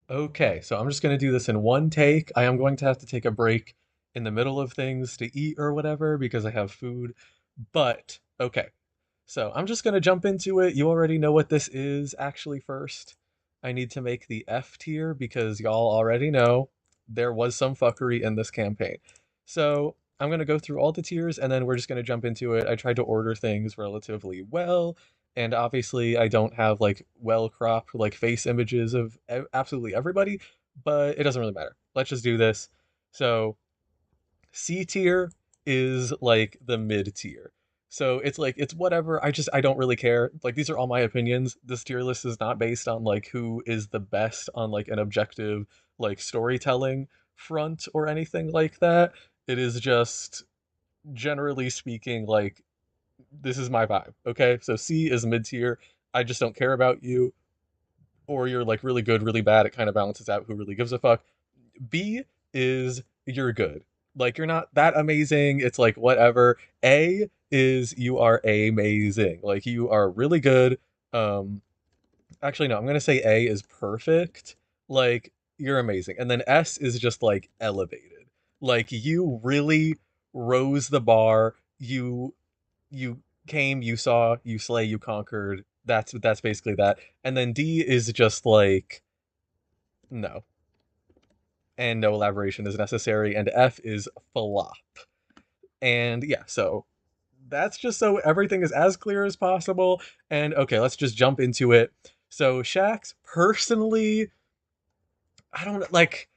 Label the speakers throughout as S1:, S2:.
S1: Okay, so I'm just gonna do this in one take. I am going to have to take a break in the middle of things to eat or whatever because I have food. But okay, so I'm just gonna jump into it. You already know what this is actually first. I need to make the F tier because y'all already know there was some fuckery in this campaign. So I'm gonna go through all the tiers and then we're just gonna jump into it. I tried to order things relatively well, and obviously I don't have like well cropped like face images of absolutely everybody, but it doesn't really matter. Let's just do this. So C tier is like the mid tier. So it's like it's whatever. I don't really care. Like these are all my opinions. This tier list is not based on like who is the best on like an objective like storytelling front or anything like that. It is just generally speaking like this is my vibe. Okay? So C is mid tier. I just don't care about you, or you're like really good, really bad. It kind of balances out who really gives a fuck. B is you're good. Like you're not that amazing. It's like whatever. A is you are amazing. Like you are really good. Um Actually no, I'm going to say A is perfect. Like you're amazing. And then S is just like elevated. Like you really rose the bar. You came, you saw, you slay, you conquered. That's basically that. And then D is just like no, and no elaboration is necessary, and F is flop. And yeah, so that's just so everything is as clear as possible. And okay, let's just jump into it. So Shax, personally, I don't like.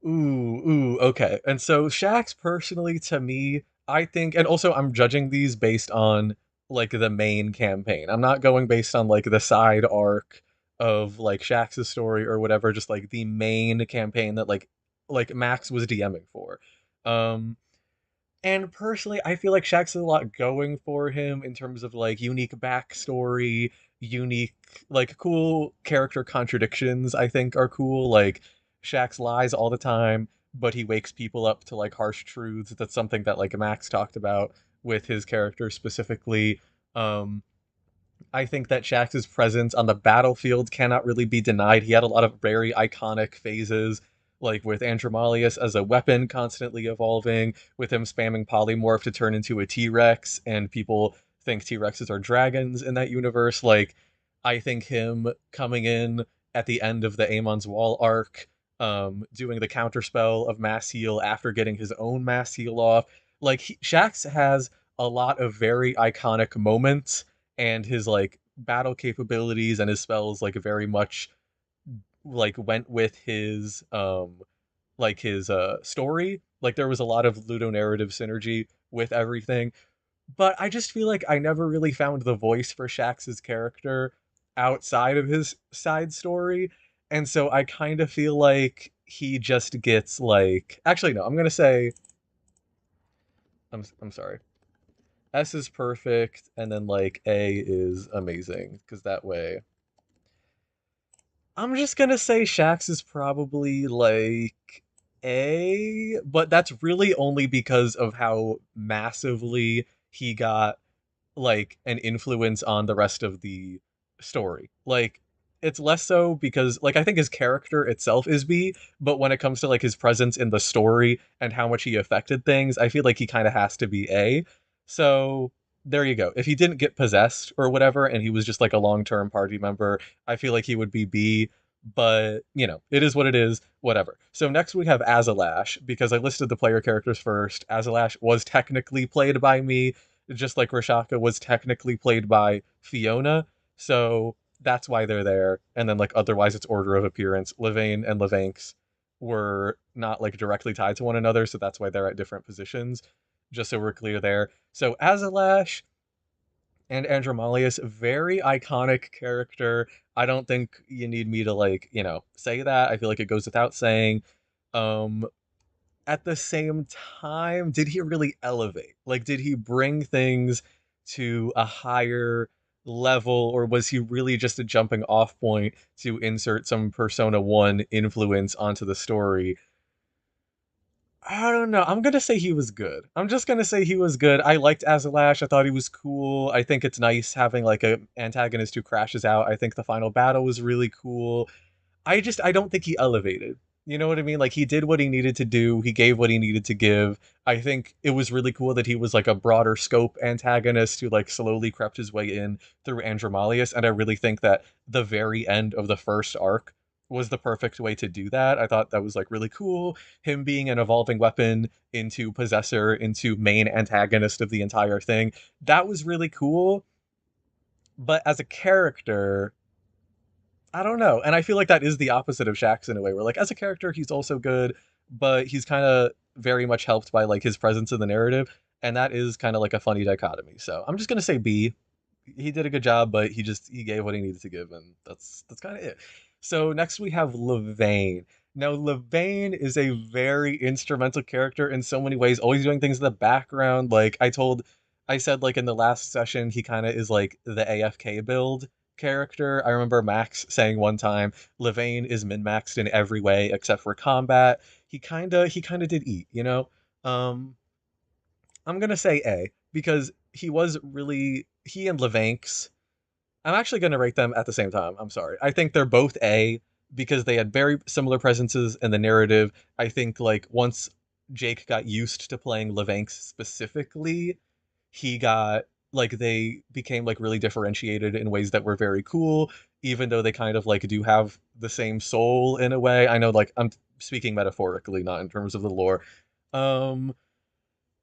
S1: Okay. And so Shax, personally, to me, I think, and also I'm judging these based on like the main campaign. I'm not going based on like the side arc of like Shax's story or whatever, just like the main campaign that like Max was DMing for. Um and personally, I feel like Shax has a lot going for him in terms of like unique backstory, unique like cool character contradictions. I think are cool. Like Shax lies all the time, but he wakes people up to like harsh truths. That's something that like Max talked about with his character specifically. Um, I think that Shax's presence on the battlefield cannot really be denied. He had a lot of very iconic phases, like with Andromalius as a weapon constantly evolving, with him spamming polymorph to turn into a T-Rex, and people think T-Rexes are dragons in that universe. Like, I think him coming in at the end of the Amon's Wall arc, doing the counterspell of Mass Heal after getting his own Mass Heal off. Like, Shax has a lot of very iconic moments, and his like battle capabilities and his spells like very much like went with his story. Like there was a lot of ludonarrative synergy with everything, but I just feel like I never really found the voice for Shax's character outside of his side story, and so I kind of feel like he just gets like actually no, I'm gonna say I'm sorry. S is perfect, and then like A is amazing because that way I'm just gonna say Shax is probably like A, but that's really only because of how massively he got like an influence on the rest of the story. Like it's less so because like I think his character itself is B, but when it comes to like his presence in the story and how much he affected things, I feel like he kind of has to be A. So there you go. If he didn't get possessed or whatever and he was just like a long-term party member, I feel like he would be B, but you know, it is what it is, whatever. So next we have Azalash because I listed the player characters first. Azalash was technically played by me, just like Rashaka was technically played by Fiona. So that's why they're there. And then like otherwise it's order of appearance. Levain and Levanx were not like directly tied to one another, so that's why they're at different positions. Just so we're clear there. So Azalash and Andromalius, very iconic character. I don't think you need me to like, say that. I feel like it goes without saying. Um, at the same time, did he really elevate? Like, did he bring things to a higher level, or was he really just a jumping off point to insert some Persona 1 influence onto the story? I don't know. I'm gonna say he was good. I'm just gonna say he was good. I liked Azalash. I thought he was cool. I think it's nice having like a antagonist who crashes out. I think the final battle was really cool. I don't think he elevated. You know what I mean? Like he did what he needed to do. He gave what he needed to give. I think it was really cool that he was like a broader scope antagonist who like slowly crept his way in through Andromalius, and I really think that the very end of the first arc was the perfect way to do that. I thought that was like really cool. Him being an evolving weapon into possessor, into main antagonist of the entire thing. That was really cool. But as a character, I don't know. And I feel like that is the opposite of Shaxx in a way, where like as a character he's also good, but he's kind of very much helped by like his presence in the narrative, and that is kind of like a funny dichotomy. So I'm just gonna say B. He did a good job, but he gave what he needed to give, and that's kind of it. So next we have Levane. Now Levane is a very instrumental character in so many ways, always doing things in the background. Like I said like in the last session, he kind of is like the AFK build character. I remember Max saying one time, Levane is min-maxed in every way except for combat. He kinda did eat, you know? Um, I'm gonna say A because he and Levanx. I'm actually gonna rate them at the same time. I'm sorry. I think they're both A because they had very similar presences in the narrative. I think like once Jake got used to playing Levanx specifically, he got like they became like really differentiated in ways that were very cool, even though they kind of like do have the same soul in a way. I know like I'm speaking metaphorically, not in terms of the lore. Um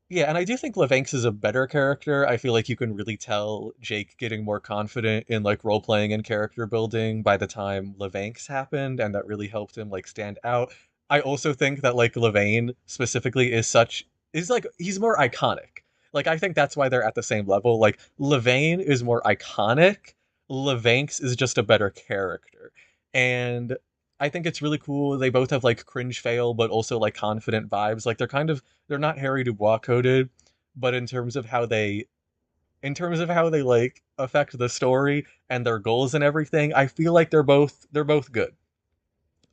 S1: yeah, and I do think Levanx is a better character. I feel like you can really tell Jake getting more confident in like role playing and character building by the time Levanx happened, and that really helped him like stand out. I also think that like Levane specifically is like he's more iconic. Like I think that's why they're at the same level. Like Levane is more iconic. Levanx is just a better character. And I think it's really cool. They both have like cringe fail, but also like confident vibes. Like they're not Harry Dubois coded, but in terms of how they like affect the story and their goals and everything, I feel like they're both good.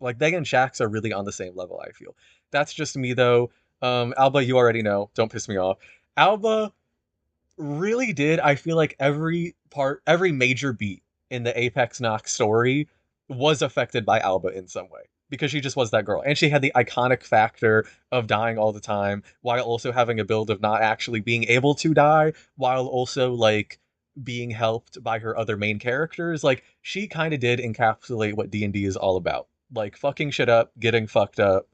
S1: Like they and Shaxx are really on the same level, I feel. That's just me though. Alba, you already know. Don't piss me off. Alba really did. I feel like every major beat in the Apex Nox story was affected by Alba in some way because she just was that girl. And she had the iconic factor of dying all the time while also having a build of not actually being able to die, while also like being helped by her other main characters. Like she kind of did encapsulate what D&D is all about. Like fucking shit up, getting fucked up,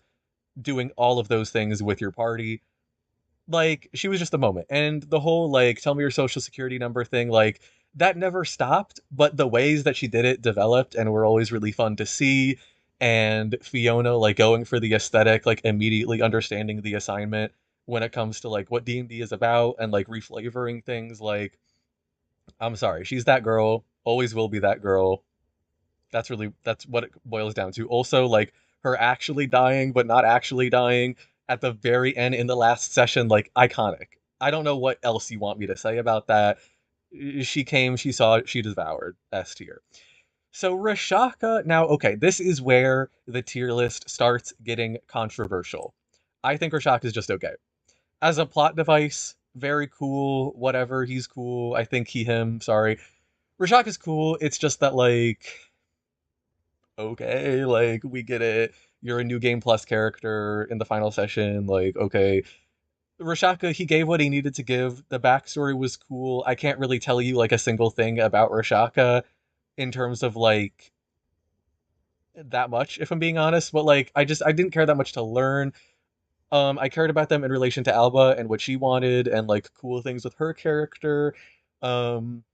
S1: doing all of those things with your party. Like she was just a moment, and the whole like tell me your social security number thing, like that never stopped, but the ways that she did it developed and were always really fun to see. And Fiona like going for the aesthetic, like immediately understanding the assignment when it comes to like what D&D is about and like reflavoring things. Like I'm sorry, she's that girl, always will be that girl. That's what it boils down to. Also, like her actually dying but not actually dying at the very end in the last session, like iconic. I don't know what else you want me to say about that. She came, she saw, she devoured. S tier. So Rashaka, now okay, this is where the tier list starts getting controversial. I think Rashaka is just okay. As a plot device, very cool, whatever, he's cool. I think him, sorry. Rashaka is cool. It's just that like okay, like we get it. You're a new game plus character in the final session. Like, okay. Rashaka, he gave what he needed to give. The backstory was cool. I can't really tell you like a single thing about Rashaka in terms of like that much, if I'm being honest. But like I didn't care that much to learn. I cared about them in relation to Alba and what she wanted and like cool things with her character. Um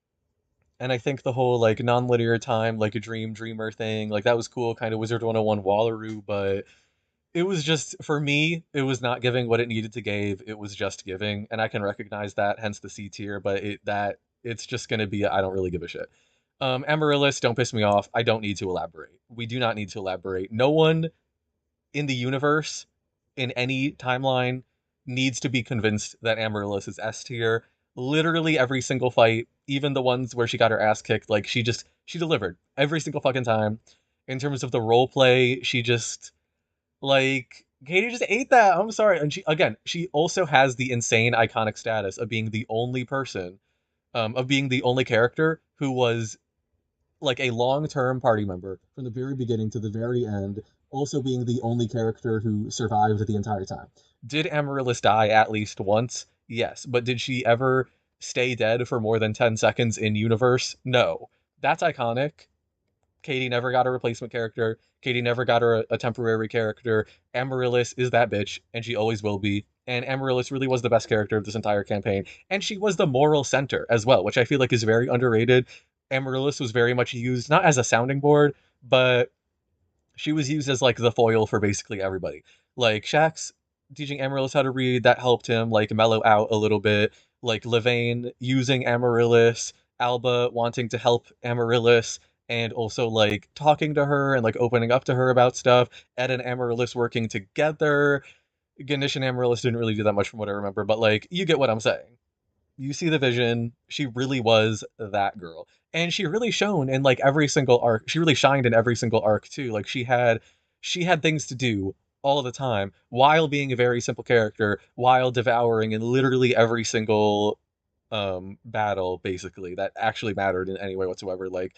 S1: and I think the whole like non-linear time, like a dreamer thing, like that was cool, kind of Wizard 101 Wallaroo, but it was just for me, it was not giving what it needed to give. It was just giving, and I can recognize that, hence the C tier, but it's just gonna be I don't really give a shit. Amaryllis, don't piss me off. I don't need to elaborate. We do not need to elaborate. No one in the universe, in any timeline, needs to be convinced that Amaryllis is S tier. Literally every single fight, even the ones where she got her ass kicked, like she delivered every single fucking time. In terms of the role play, she just like Katie just ate that. I'm sorry. And she also has the insane iconic status of being the only person, of being the only character who was like a long-term party member from the very beginning to the very end, also being the only character who survived the entire time. Did Amaryllis die at least once? Yes, but did she ever stay dead for more than 10 seconds in universe? No. That's iconic. Katie never got a replacement character. Katie never got her a temporary character. Amaryllis is that bitch, and she always will be. And Amaryllis really was the best character of this entire campaign. And she was the moral center as well, which I feel like is very underrated. Amaryllis was very much used, not as a sounding board, but she was used as like the foil for basically everybody. Like Shax teaching Amaryllis how to read, that helped him like mellow out a little bit. Like Levain using Amaryllis, Alba wanting to help Amaryllis, and also like talking to her and like opening up to her about stuff. Ed and Amaryllis working together. Ganesh and Amaryllis didn't really do that much from what I remember, but like you get what I'm saying. You see the vision. She really was that girl. And she really shone in like every single arc. She really shined in every single arc too. Like she had things to do all the time while being a very simple character, while devouring in literally every single battle basically that actually mattered in any way whatsoever. Like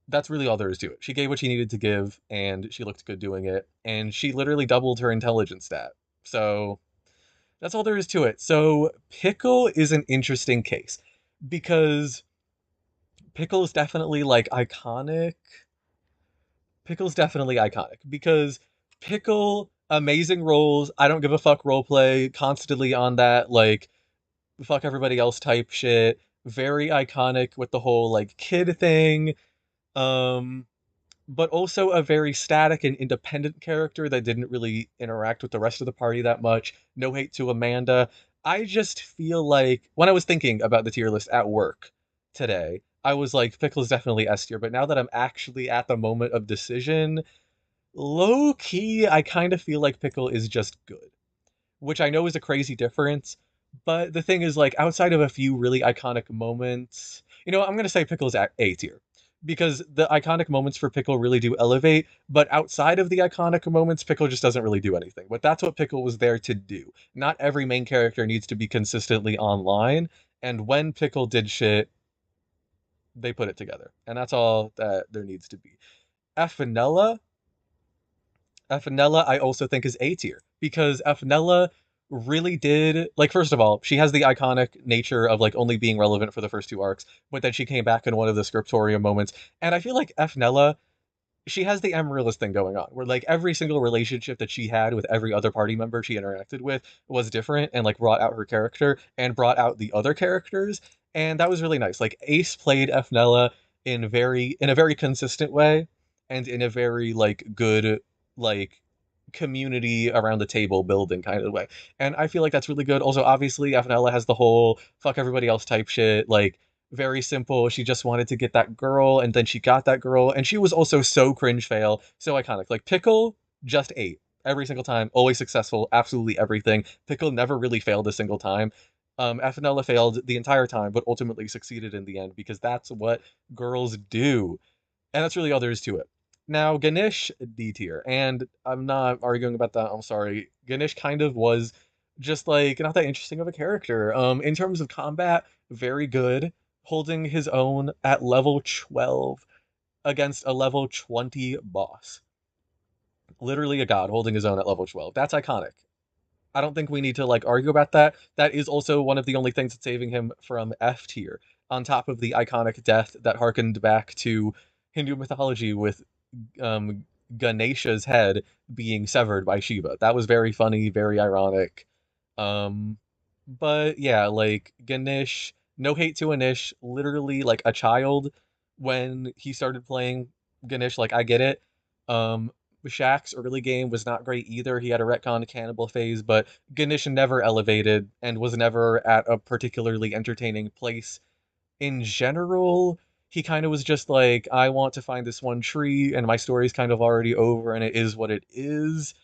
S1: that's really all there is to it. She gave what she needed to give and she looked good doing it and she literally doubled her intelligence stat. So that's all there is to it. So Pickle is an interesting case because Pickle is definitely like iconic. Pickle's definitely iconic because Pickle, amazing roles. I don't give a fuck roleplay, constantly on that like fuck everybody else type shit. Very iconic with the whole like kid thing. Um, but also a very static and independent character that didn't really interact with the rest of the party that much. No hate to Amanda. I just feel like when I was thinking about the tier list at work today, I was like, Pickle's definitely S tier. But now that I'm actually at the moment of decision, low key, I kind of feel like Pickle is just good, which I know is a crazy difference. But the thing is, like, outside of a few really iconic moments, I'm gonna say Pickle's at A tier because the iconic moments for Pickle really do elevate. But outside of the iconic moments, Pickle just doesn't really do anything. But that's what Pickle was there to do. Not every main character needs to be consistently online. And when Pickle did shit, they put it together, and that's all that there needs to be. Afanella, Afanella, I also think is A tier because Afanella really did like first of all, she has the iconic nature of like only being relevant for the first two arcs, but then she came back in one of the scriptorium moments, and I feel like Afanella, she has the Amaryllis thing going on, where like every single relationship that she had with every other party member she interacted with was different and like brought out her character and brought out the other characters, and that was really nice. Like Ace played Afanella in a very consistent way and in a very like good like community around the table building kind of way. And I feel like that's really good. Also, obviously, Afanella has the whole fuck everybody else type shit. Like very simple. She just wanted to get that girl, and then she got that girl, and she was also so cringe fail, so iconic. Like Pickle, just ate every single time, always successful, absolutely everything. Pickle never really failed a single time. Afanella failed the entire time, but ultimately succeeded in the end because that's what girls do, and that's really all there is to it. Now, Ganesh D tier, and I'm not arguing about that. I'm sorry. Ganesh kind of was just like not that interesting of a character. In terms of combat, very good, holding his own at level 12 against a level 20 boss. Literally a god holding his own at level 12. That's iconic. I don't think we need to like argue about that. That is also one of the only things that's saving him from F tier, on top of the iconic death that harkened back to Hindu mythology with Ganesha's head being severed by Shiva. That was very funny, very ironic. Um, but yeah, like Ganesh, no hate to Anish, literally like a child when he started playing Ganesh, like I get it. Um, Shaq's early game was not great either. He had a retcon cannibal phase, but Ganesh never elevated and was never at a particularly entertaining place in general. He kind of was just like, I want to find this one tree, and my story's kind of already over, and it is what it is.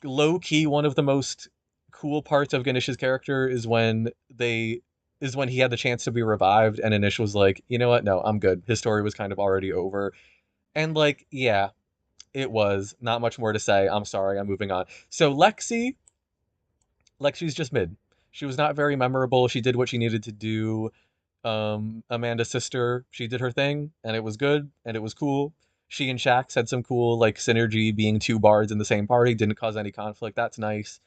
S1: Low key, one of the most cool parts of Ganesh's character is when he had the chance to be revived, and Anish was like, you know what? No, I'm good. His story was kind of already over, and like, yeah, it was not much more to say. I'm sorry, I'm moving on. So Lexi's just mid. She was not very memorable. She did what she needed to do. Amanda's sister, she did her thing, and it was good, and it was cool. She and Shax had some cool like synergy, being two bards in the same party didn't cause any conflict. That's nice.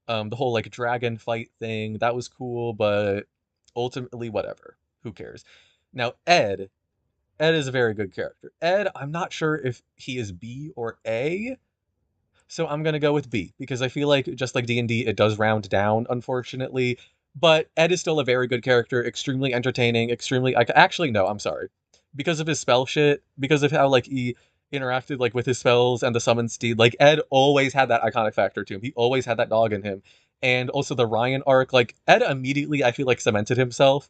S1: The whole like dragon fight thing, that was cool, but ultimately, whatever. Who cares? Now, Ed is a very good character. Ed, I'm not sure if he is B or A, so I'm gonna go with B because I feel like just like D&D, it does round down, unfortunately. But Ed is still a very good character, extremely entertaining, extremely. Actually, no, I'm sorry, because of his spell shit, because of how like he interacted like with his spells and the summon steed. Like Ed always had that iconic factor to him. He always had that dog in him, and also the Ryan arc. Like Ed immediately, I feel like cemented himself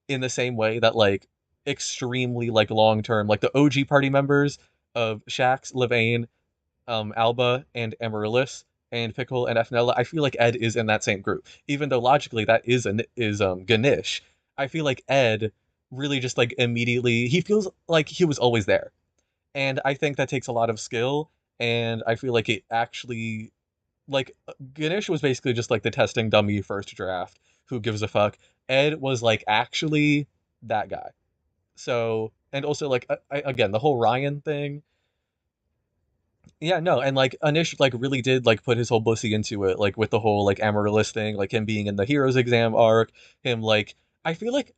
S1: in the same way that like extremely like long term, like the OG party members of Shax, Levain, Alba and Amaryllis and Pickle and Fnella, I feel like Ed is in that same group. Even though logically that is Ganesh, I feel like Ed really just like immediately he feels like he was always there. And I think that takes a lot of skill, and I feel like it actually like Ganesh was basically just like the testing dummy first draft. Who gives a fuck? Ed was like actually that guy. So, and also like again, the whole Ryan thing, yeah, no, and like Anish like really did like put his whole bussy into it, like with the whole like Amaryllis thing, like him being in the heroes exam arc, him like I feel like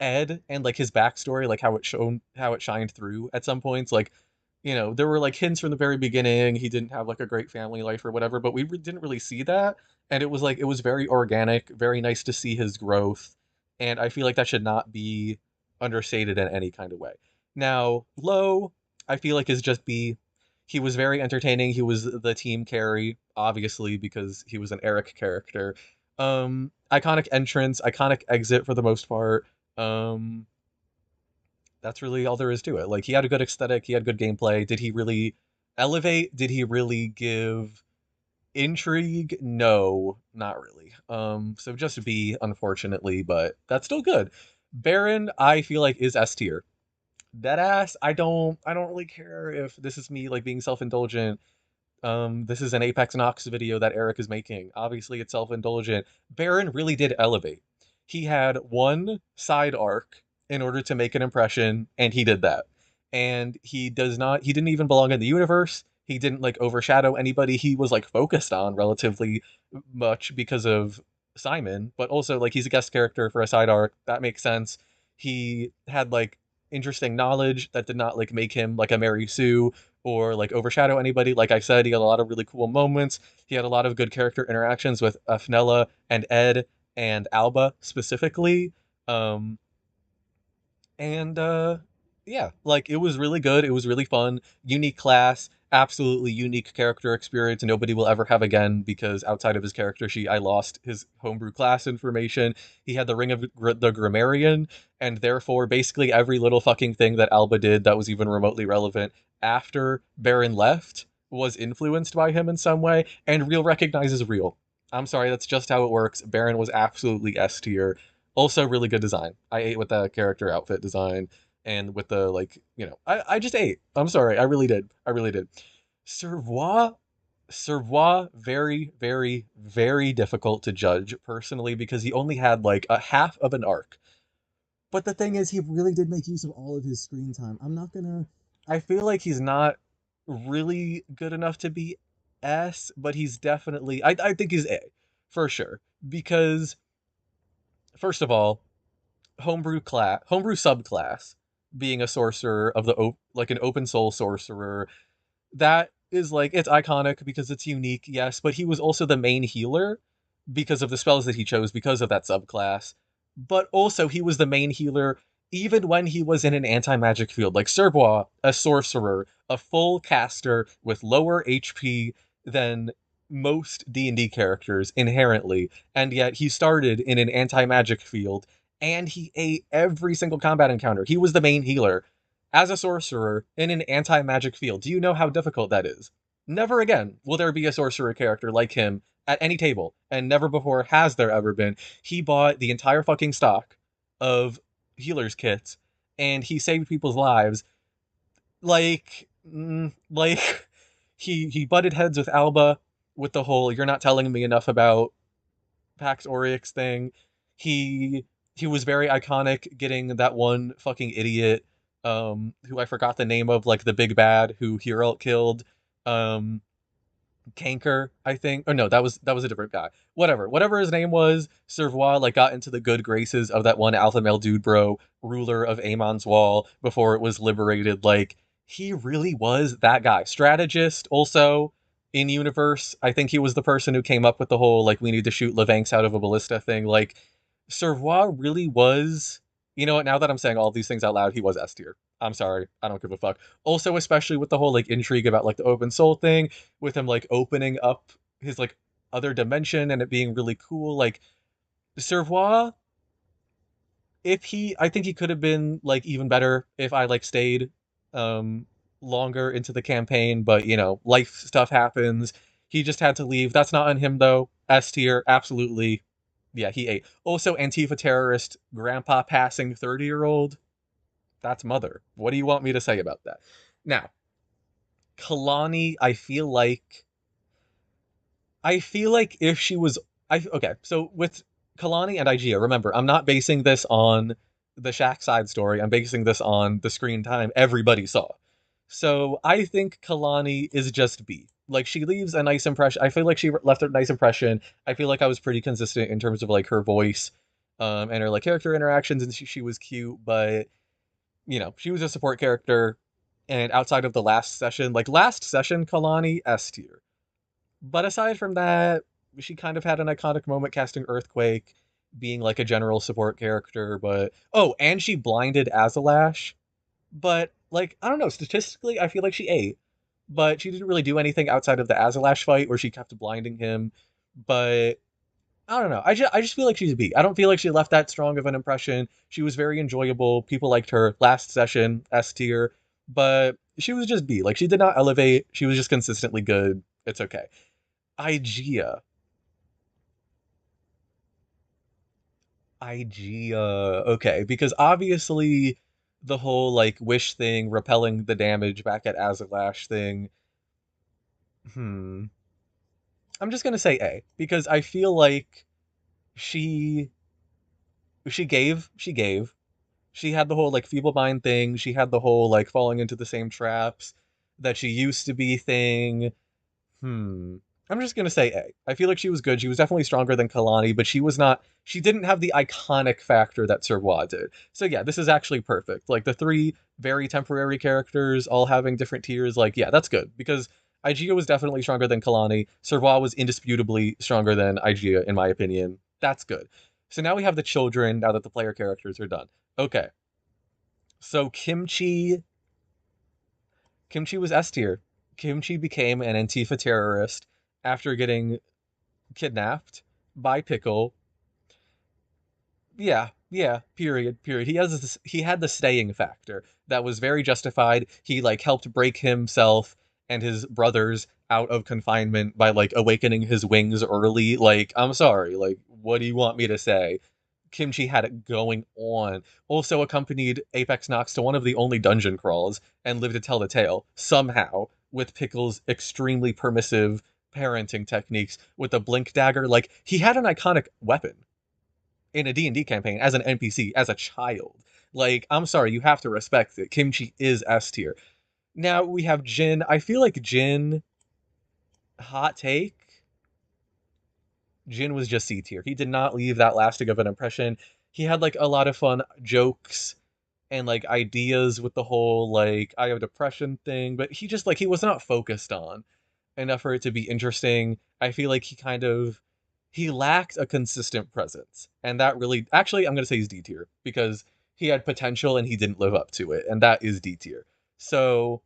S1: Ed and like his backstory, like how it shined through at some points, like there were like hints from the very beginning he didn't have like a great family life or whatever, but didn't really see that, and it was like it was very organic, very nice to see his growth, and I feel like that should not be understated in any kind of way. Now, Low, I feel like is just B. He was very entertaining. He was the team carry, obviously, because he was an Eric character. Iconic entrance, iconic exit for the most part. Um, that's really all there is to it. Like he had a good aesthetic, he had good gameplay. Did he really elevate? Did he really give intrigue? No, not really. So just B, unfortunately, but that's still good. Baron, I feel like is S tier. Deadass, I don't really care if this is me like being self-indulgent. This is an Apex Nox video that Eric is making. Obviously, it's self-indulgent. Baron really did elevate. He had one side arc in order to make an impression, and he did that. And he didn't even belong in the universe. He didn't like overshadow anybody he was like focused on relatively much because of Simon, but also like he's a guest character for a side arc. That makes sense. He had like interesting knowledge that did not like make him like a Mary Sue or like overshadow anybody. Like I said, he had a lot of really cool moments. He had a lot of good character interactions with Fnella and Ed and Alba specifically. Um, and yeah, like it was really good. It was really fun. Unique class, absolutely unique character experience nobody will ever have again because outside of his character sheet, I lost his homebrew class information. He had the Ring of the Grammarian, and therefore basically every little fucking thing that Alba did that was even remotely relevant after Baron left was influenced by him in some way, and real recognizes real. I'm sorry, that's just how it works. Baron was absolutely S tier. Also, really good design. I ate with that character outfit design and with the like, I just ate. I'm sorry, I really did. I really did. Servois, Servois, very, very, very difficult to judge personally because he only had like a half of an arc. But the thing is, he really did make use of all of his screen time. I'm not gonna. I feel like he's not really good enough to be S, but he's definitely. I think he's A for sure because first of all, homebrew subclass, being a sorcerer of like an open soul sorcerer, that is like it's iconic because it's unique, yes, but he was also the main healer because of the spells that he chose because of that subclass. But also he was the main healer even when he was in an anti-magic field, like Serbois, a sorcerer, a full caster with lower HP than most D&D characters inherently, and yet he started in an anti-magic field and he ate every single combat encounter. He was the main healer as a sorcerer in an anti-magic field. Do you know how difficult that is? Never again will there be a sorcerer character like him at any table, and never before has there ever been. He bought the entire fucking stock of healer's kits, and he saved people's lives. Like he butted heads with Alba with the whole "you're not telling me enough about Pax Oryx" thing. He he was very iconic, getting that one fucking idiot, who I forgot the name of, like the big bad who Hero killed, um, Kanker, I think. Oh no, that was a different guy. Whatever his name was, Servois like got into the good graces of that one alpha male dude bro, ruler of Amon's Wall before it was liberated. Like he really was that guy. Strategist also in universe. I think he was the person who came up with the whole like we need to shoot Levanks out of a ballista thing. Like Servois really was. You know what? Now that I'm saying all these things out loud, he was S tier. I'm sorry, I don't give a fuck. Also, especially with the whole like intrigue about like the open soul thing, with him like opening up his like other dimension and it being really cool. Like Servois, if he, I think he could have been like even better if I like stayed um longer into the campaign, but you know, life stuff happens. He just had to leave. That's not on him though. S tier, absolutely. Yeah, he ate. Also, Antifa terrorist, grandpa passing 30-year-old. That's mother. What do you want me to say about that? Now, Kalani, I feel like if she was I okay, so with Kalani and Igea, remember, I'm not basing this on the Shaq side story. I'm basing this on the screen time everybody saw. So I think Kalani is just B. Like she leaves a nice impression. I feel like she left a nice impression. I feel like I was pretty consistent in terms of like her voice, and her like character interactions, and she was cute, but you know, she was a support character. And outside of the last session, Kalani S tier. But aside from that, she kind of had an iconic moment casting Earthquake, being like a general support character. But oh, and she blinded Azalash. But like, I don't know, statistically, I feel like she ate. But she didn't really do anything outside of the Azalash fight where she kept blinding him. But I don't know. I just feel like she's a B. I don't feel like she left that strong of an impression. She was very enjoyable. People liked her. Last session, S tier. But she was just B. Like she did not elevate. She was just consistently good. It's okay. Igea. Igea. Okay, because obviously the whole like wish thing, repelling the damage back at Azalash thing. Hmm. I'm just gonna say A because I feel like she she gave. She had the whole like feeble mind thing. She had the whole like falling into the same traps that she used to be thing. Hmm. I'm just gonna say A. I feel like she was good. She was definitely stronger than Kalani, but she was not. She didn't have the iconic factor that Servois did. So yeah, this is actually perfect. Like the three very temporary characters all having different tiers. Like yeah, that's good because Igea was definitely stronger than Kalani. Servois was indisputably stronger than Igea in my opinion. That's good. So now we have the children. Now that the player characters are done. Okay. So Kimchi was S tier. Kimchi became an Antifa terrorist after getting kidnapped by Pickle. Yeah, yeah, period. He had the staying factor that was very justified. He like helped break himself and his brothers out of confinement by like awakening his wings early. Like, I'm sorry, like what do you want me to say? Kimchi had it going on. Also accompanied Apex Nox to one of the only dungeon crawls and lived to tell the tale somehow with Pickle's extremely permissive parenting techniques with the blink dagger. Like he had an iconic weapon in a D&D campaign as an NPC as a child. Like I'm sorry, you have to respect it. Kimchi is S tier. Now we have Jin. I feel like Jin, hot take, Jin was just C tier. He did not leave that lasting of an impression. He had like a lot of fun jokes and like ideas with the whole like I have depression thing, but he just like he was not focused on enough for it to be interesting. I feel like he lacked a consistent presence. And that really actually I'm gonna say he's D tier because he had potential and he didn't live up to it, and that is D tier. So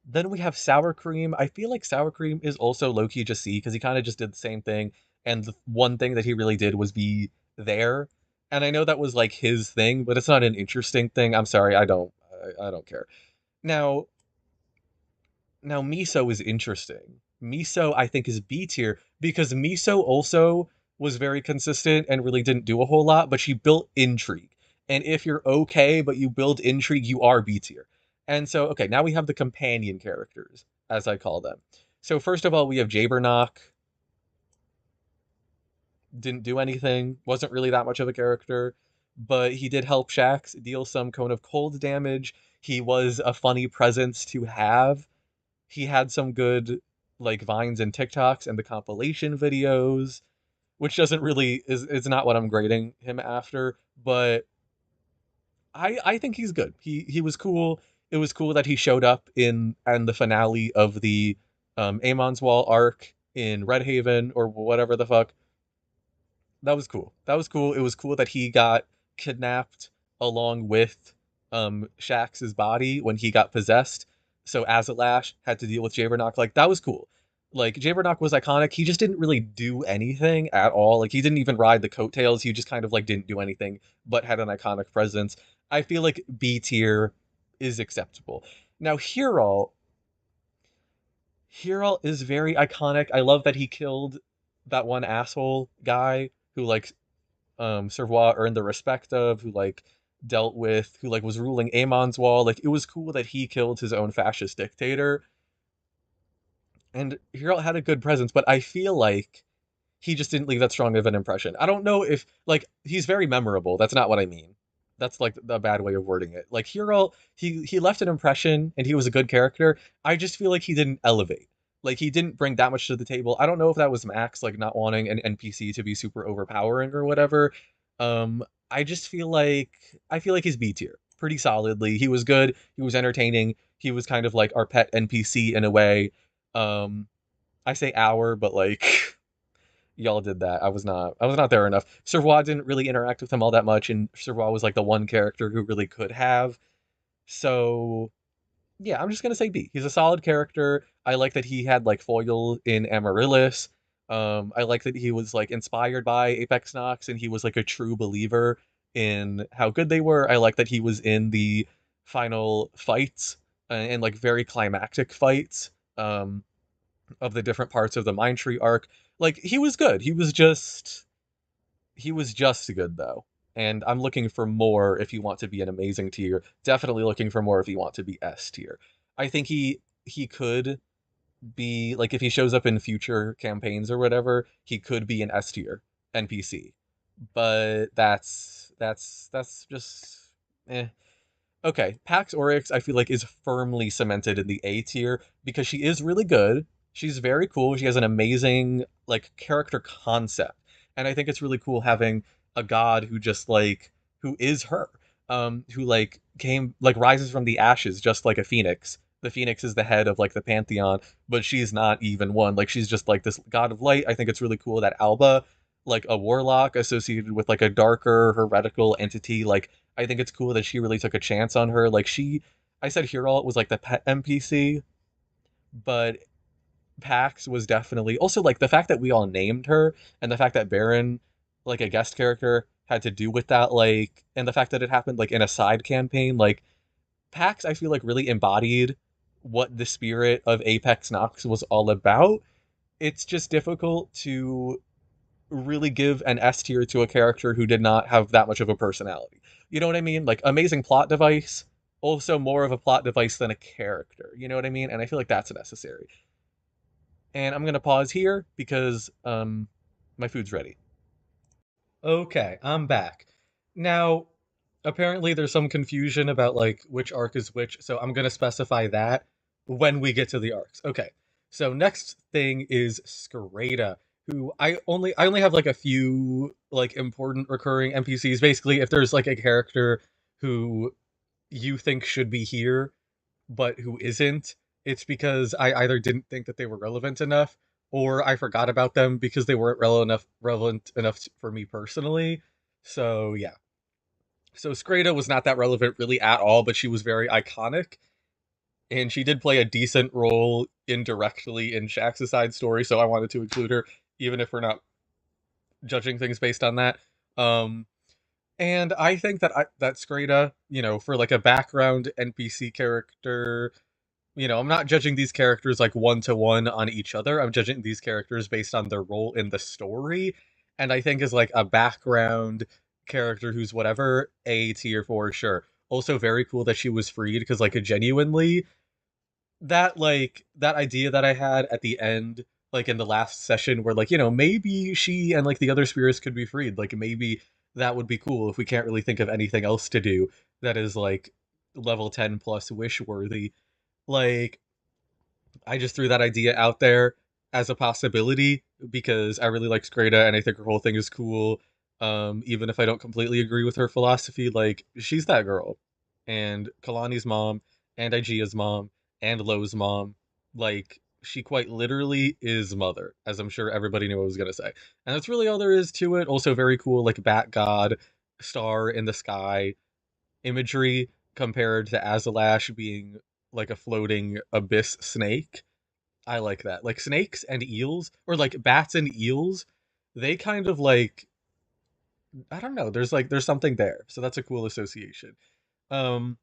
S1: then we have sour cream. I feel like sour cream is also low key just C because he kind of just did the same thing. And the one thing that he really did was be there. And I know that was like his thing, but it's not an interesting thing. I'm sorry, I don't care. Now, now Miso is interesting. Miso I think is B tier because Miso also was very consistent and really didn't do a whole lot, but she built intrigue. And if you're okay, but you build intrigue, you are B tier. And so, okay, now we have the companion characters, as I call them. So first of all, we have Jabernock. didn't do anything, wasn't really that much of a character, but he did help Shax deal some kind of cold damage. He was a funny presence to have. He had some good like vines and TikToks and the compilation videos, which doesn't really is not what I'm grading him after, but I think he's good. He was cool. It was cool that he showed up in the finale of the Amon's Wall arc in Red Haven or whatever the fuck. That was cool. That was cool. It was cool that he got kidnapped along with Shax's body when he got possessed. So Azalash had to deal with Jabernock. Like that was cool. Like Jabernock was iconic. He just didn't really do anything at all. Like he didn't even ride the coattails. He just kind of like didn't do anything, but had an iconic presence. I feel like B tier is acceptable. Now Hero is very iconic. I love that he killed that one asshole guy who like Servois earned the respect of, who like dealt with, who like was ruling Amon's Wall. Like it was cool that he killed his own fascist dictator. And Hero had a good presence, but I feel like he just didn't leave that strong of an impression. I don't know if like he's very memorable. That's not what I mean. That's like the bad way of wording it. Like Hero, he left an impression and he was a good character. I just feel like he didn't elevate. Like he didn't bring that much to the table. I don't know if that was Max like not wanting an NPC to be super overpowering or whatever. I just feel like he's B tier pretty solidly. He was good. He was entertaining. He was kind of like our pet NPC in a way. Um, I say our, but like y'all did that. I was not there enough. Servois didn't really interact with him all that much, and Servois was like the one character who really could have. So yeah, I'm just gonna say B. He's a solid character. I like that he had like foil in Amaryllis. I like that he was like inspired by Apex Nox and he was like a true believer in how good they were. I like that he was in the final fights and like very climactic fights. Of the different parts of the Mind Tree arc. Like he was good. He was just good though. And I'm looking for more if you want to be an amazing tier. Definitely looking for more if you want to be S tier. I think he could be like if he shows up in future campaigns or whatever, he could be an S tier NPC. But that's just eh. Okay, Pax Oryx, I feel like is firmly cemented in the A tier because she is really good. She's very cool. She has an amazing like character concept. And I think it's really cool having a god who just like who is her. Who like came like rises from the ashes just like a phoenix. The phoenix is the head of like the pantheon, but she's not even one. Like she's just like this god of light. I think it's really cool that Alba, like a warlock associated with like a darker heretical entity, like I think it's cool that she really took a chance on her. Like I said Hero was like the pet NPC, but Pax was definitely also like the fact that we all named her and the fact that Baron, like a guest character, had to do with that, like, and the fact that it happened like in a side campaign, like Pax, I feel like really embodied what the spirit of Apex Nox was all about. It's just difficult to really give an S tier to a character who did not have that much of a personality. You know what I mean? Like amazing plot device, also more of a plot device than a character. You know what I mean? And I feel like that's necessary. And I'm gonna pause here because my food's ready. Okay, I'm back. Now, apparently there's some confusion about like which arc is which, so I'm gonna specify that when we get to the arcs. Okay. So next thing is Skreda, who I only have like a few like important recurring NPCs. Basically, if there's like a character who you think should be here, but who isn't, it's because I either didn't think that they were relevant enough or I forgot about them because they weren't relevant enough for me personally. So yeah. So Skreda was not that relevant really at all, but she was very iconic. And she did play a decent role indirectly in Shax's side story, so I wanted to include her, even if we're not judging things based on that. Um, and I think that Skreda, for like a background NPC character, I'm not judging these characters like one to one on each other. I'm judging these characters based on their role in the story. And I think as like a background character who's whatever, A tier for sure. Also very cool that she was freed because like genuinely that idea that I had at the end like in the last session where like, maybe she and like the other spirits could be freed. Like maybe that would be cool if we can't really think of anything else to do that is like level 10 plus wish worthy. Like I just threw that idea out there as a possibility because I really liked Greta and I think her whole thing is cool. Even if I don't completely agree with her philosophy, like she's that girl. And Kalani's mom and Aigea's mom and Lo's mom, like she quite literally is mother, as I'm sure everybody knew I was gonna say. And that's really all there is to it. Also very cool, like Bat God, star in the sky imagery compared to Azalash being like a floating abyss snake. I like that. Like snakes and eels, or like bats and eels, they kind of like I don't know. There's something there, so that's a cool association. Um,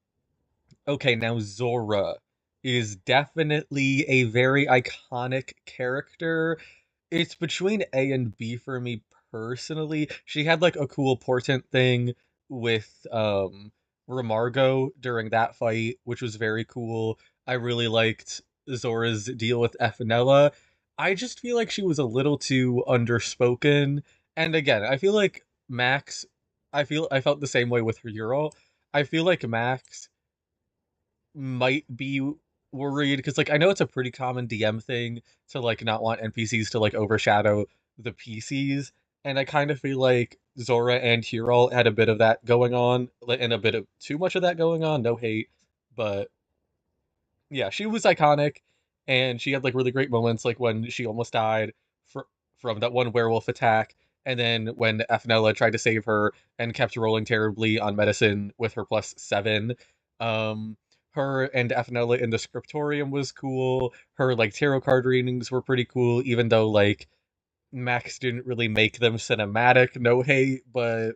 S1: okay, now Zora is definitely a very iconic character. It's between A and B for me personally. She had like a cool portent thing with Remargo during that fight, which was very cool. I really liked Zora's deal with Efinella. I just feel like she was a little too underspoken. And again, I feel like Max I felt the same way with her Ural. I feel like Max might be worried because like I know it's a pretty common DM thing to like not want NPCs to like overshadow the PCs, and I kind of feel like Zora and Hero had a bit of that going on, and a bit of too much of that going on. No hate, but yeah, she was iconic, and she had like really great moments, like when she almost died fr from that one werewolf attack, and then when Efnella tried to save her and kept rolling terribly on medicine with her +7. Um, her and Efnella in the scriptorium was cool. Her like tarot card readings were pretty cool, even though like Max didn't really make them cinematic. No hate, but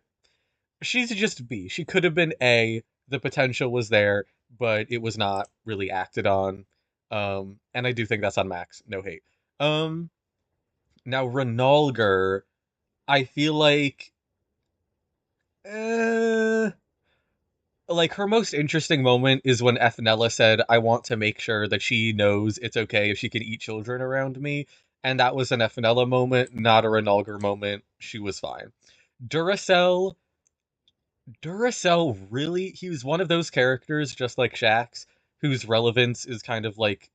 S1: she's just B. She could have been A. The potential was there, but it was not really acted on. And I do think that's on Max. No hate. Um, Now Renalger, I feel uh, like her most interesting moment is when Ethnella said, "I want to make sure that she knows it's okay if she can eat children around me," and that was an Ethnella moment, not a Renalger moment. She was fine. Duracell, Duracell really, he was one of those characters, just like Shax, whose relevance is kind of like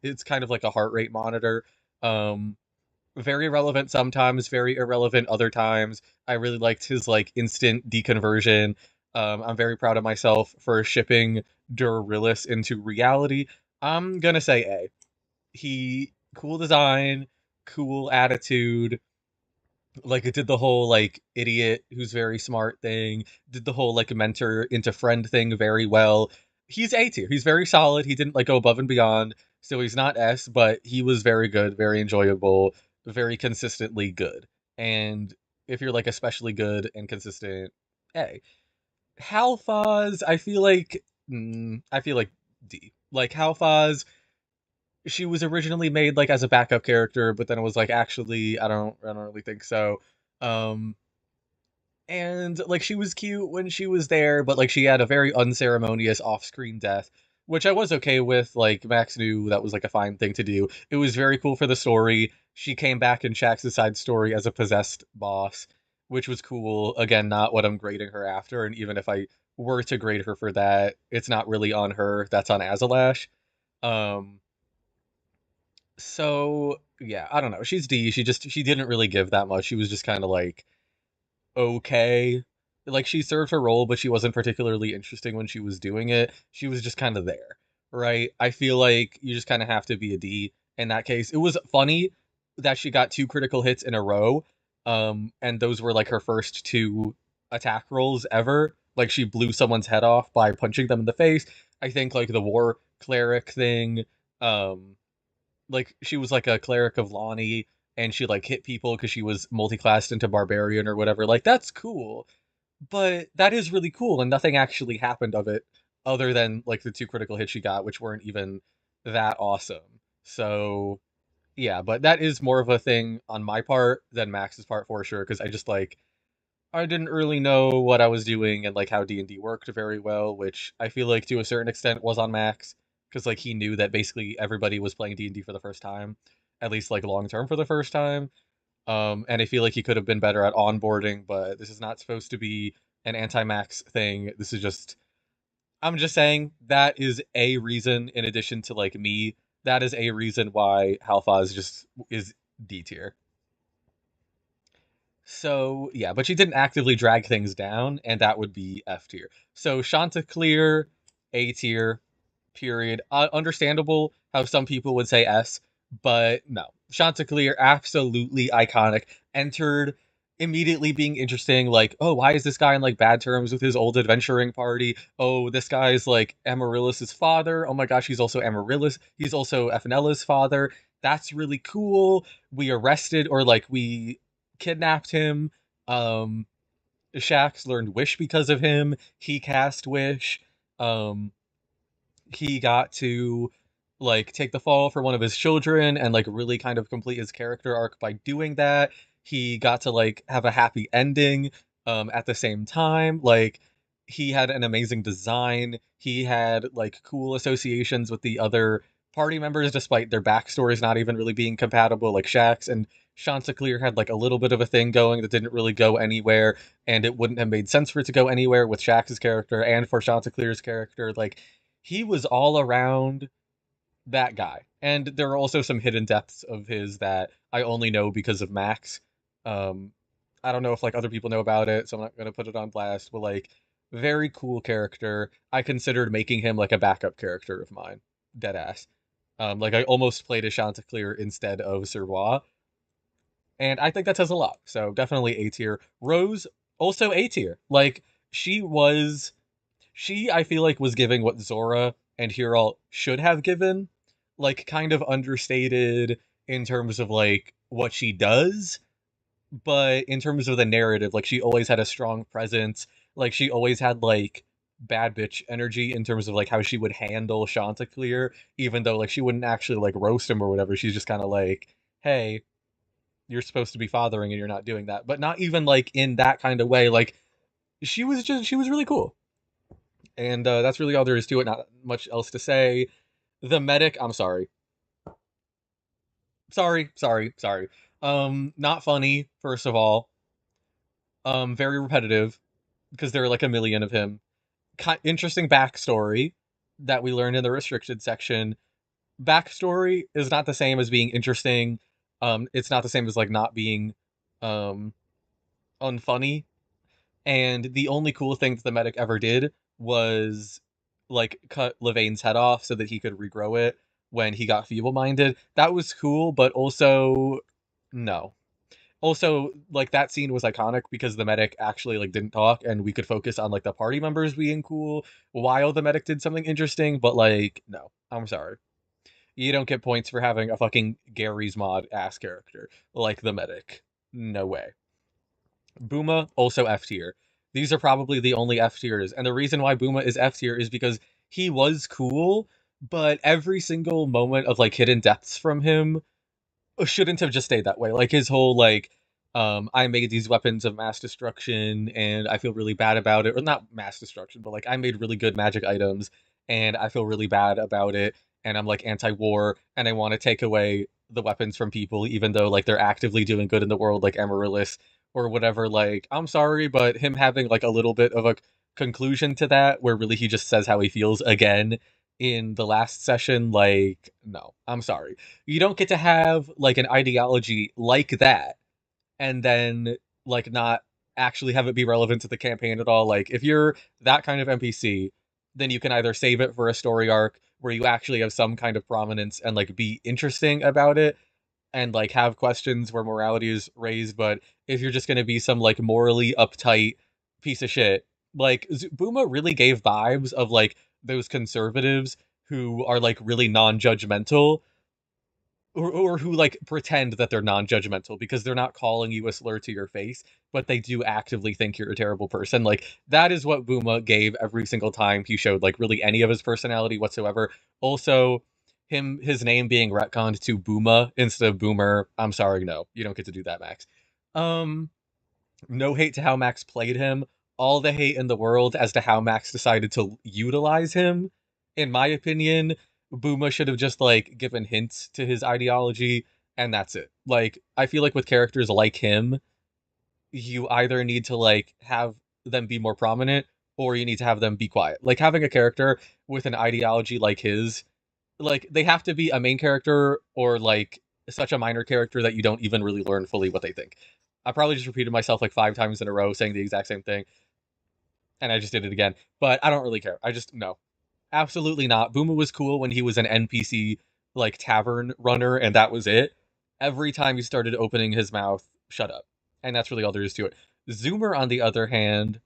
S1: it's kind of like a heart rate monitor. Um, Very relevant sometimes, very irrelevant other times. I really liked his like instant deconversion. I'm very proud of myself for shipping Durarillis into reality. I'm gonna say A. He, cool design, cool attitude, like it did the whole like idiot who's very smart thing, did the whole like mentor into friend thing very well. He's A tier. He's very solid. He didn't like go above and beyond, so he's not S, but he was very good, very enjoyable, very consistently good. And if you're like especially good and consistent, A. Halfaz, I feel like D. Like Halfaz, she was originally made like as a backup character, but then it was like actually I don't really think so. Um and like she was cute when she was there, but like she had a very unceremonious off-screen death, which I was okay with. Like Max knew that was like a fine thing to do. It was very cool for the story. She came back in Shax's side story as a possessed boss, which was cool. Again, not what I'm grading her after, and even if I were to grade her for that, it's not really on her. That's on Azalash. Um so yeah, I don't know. She's D. She didn't really give that much. She was just kind of like okay. Like she served her role, but she wasn't particularly interesting when she was doing it. She was just kind of there, right? I feel like you just kind of have to be a D in that case. It was funny that she got two critical hits in a row, and those were like her first two attack rolls ever. Like she blew someone's head off by punching them in the face. I think like the war cleric thing, um, like she was like a cleric of Lonnie and she like hit people because she was multi-classed into barbarian or whatever. Like that's cool, but that is really cool, and nothing actually happened of it other than like the two critical hits she got, which weren't even that awesome. So yeah, but that is more of a thing on my part than Max's part for sure, because I just like I didn't really know what I was doing and like how D&D worked very well, which I feel like to a certain extent was on Max, because like he knew that basically everybody was playing D&D for the first time. at least like long term for the first time. And I feel like he could have been better at onboarding, but this is not supposed to be an anti-Max thing. This is just I'm just saying that is a reason in addition to like me, that is a reason why Halfaz just is D tier. So yeah, but she didn't actively drag things down, and that would be F tier. So Chanticleer, A tier, period. Understandable how some people would say S, but no. Chanticleer, absolutely iconic. Entered immediately being interesting, like, oh, why is this guy in like bad terms with his old adventuring party? Oh, this guy's like Amaryllis's father. Oh my gosh, he's also Amaryllis. He's also Ephenella's father. That's really cool. We arrested or like we kidnapped him. Um Shax learned Wish because of him. He cast Wish. Um he got to like take the fall for one of his children and like really kind of complete his character arc by doing that. He got to like have a happy ending at the same time. Like he had an amazing design. He had like cool associations with the other party members despite their backstories not even really being compatible. Like Shax and Chanticleer had like a little bit of a thing going that didn't really go anywhere, and it wouldn't have made sense for it to go anywhere with Shax's character and for Chanticleer's character. Like he was all around that guy. And there are also some hidden depths of his that I only know because of Max. Um, I don't know if like other people know about it, so I'm not gonna put it on blast. But like, very cool character. I considered making him like a backup character of mine, dead ass. Like I almost played a Chanticleer instead of Sir Bois, and I think that says a lot. So definitely A tier. Rose also A tier. Like she I feel like was giving what Zora and Hero should have given, like kind of understated in terms of like what she does, but in terms of the narrative, like she always had a strong presence. Like she always had like bad bitch energy in terms of like how she would handle Chanticleer, even though like she wouldn't actually like roast him or whatever. She's just kind of like, hey, you're supposed to be fathering and you're not doing that. But not even like in that kind of way. Like she was really cool. And that's really all there is to it. Not much else to say. The medic, I'm sorry. Sorry. Not funny, first of all. Very repetitive, because there are like a million of him. Interesting backstory that we learned in the restricted section. Backstory is not the same as being interesting. It's not the same as like not being um unfunny. And the only cool thing that the medic ever did was like cut Levaine's head off so that he could regrow it when he got feeble-minded. That was cool, but also no. Also, like that scene was iconic because the medic actually like didn't talk and we could focus on like the party members being cool while the medic did something interesting, but like no. I'm sorry. You don't get points for having a fucking Gary's mod ass character like the medic. No way. Buma, also F tier. These are probably the only F tiers. And the reason why Buma is F tier is because he was cool, but every single moment of like hidden depths from him shouldn't have just stayed that way. Like his whole like I made these weapons of mass destruction and I feel really bad about it. Or not mass destruction, but like I made really good magic items and I feel really bad about it. And I'm like anti-war and I want to take away the weapons from people, even though like they're actively doing good in the world, like Amaryllis or whatever. Like, I'm sorry, but him having like a little bit of a conclusion to that, where really he just says how he feels again in the last session, like, no, I'm sorry. You don't get to have like an ideology like that and then like not actually have it be relevant to the campaign at all. Like if you're that kind of NPC, then you can either save it for a story arc where you actually have some kind of prominence and like be interesting about it and like have questions where morality is raised. But if you're just going to be some like morally uptight piece of shit, like Buma really gave vibes of like those conservatives who are like really non-judgmental, or who like pretend that they're non-judgmental because they're not calling you a slur to your face, but they do actively think you're a terrible person. Like that is what Buma gave every single time he showed like really any of his personality whatsoever. Also, his name being retconned to Buma instead of Boomer. I'm sorry, no, you don't get to do that, Max. Um, no hate to how Max played him. All the hate in the world as to how Max decided to utilize him. In my opinion, Buma should have just like given hints to his ideology and that's it. Like, I feel like with characters like him, you either need to like have them be more prominent or you need to have them be quiet. Like having a character with an ideology like his, like they have to be a main character or like such a minor character that you don't even really learn fully what they think. I probably just repeated myself like 5 times in a row saying the exact same thing, and I just did it again. But I don't really care. I just no, absolutely not. Boomer was cool when he was an NPC like tavern runner, and that was it. Every time he started opening his mouth, shut up, and that's really all there is to it. Zoomer, on the other hand,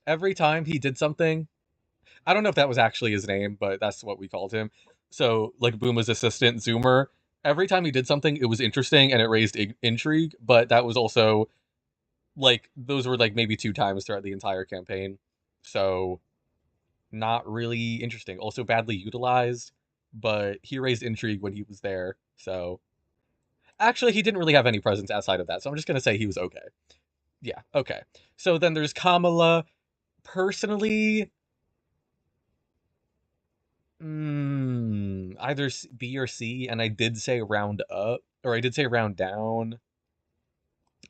S1: every time he did something, I don't know if that was actually his name, but that's what we called him. So, like Booma's assistant, Zoomer, every time he did something, it was interesting and it raised intrigue, but that was also like those were like maybe 2 times throughout the entire campaign. So, not really interesting. Also badly utilized, but he raised intrigue when he was there. So, actually he didn't really have any presence outside of that. So, I'm just going to say he was okay. Yeah, okay. So then there's Kamala. Personally, either B or C, and I did say round up, or I did say round down.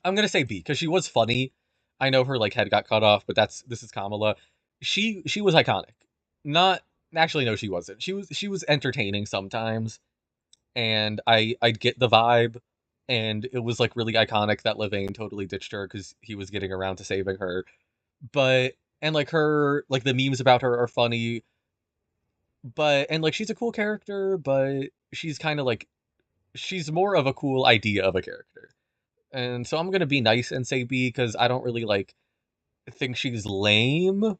S1: I'm gonna say B because she was funny. I know her like head got cut off, but this is Kamala. She was iconic. Not actually, no, she wasn't. She was entertaining sometimes, and I'd get the vibe, and it was like really iconic that Levain totally ditched her because he was getting around to saving her. But and like her like the memes about her are funny, but and like she's a cool character, but she's kind of like she's more of a cool idea of a character. And so I'm gonna be nice and say B because I don't really like think she's lame.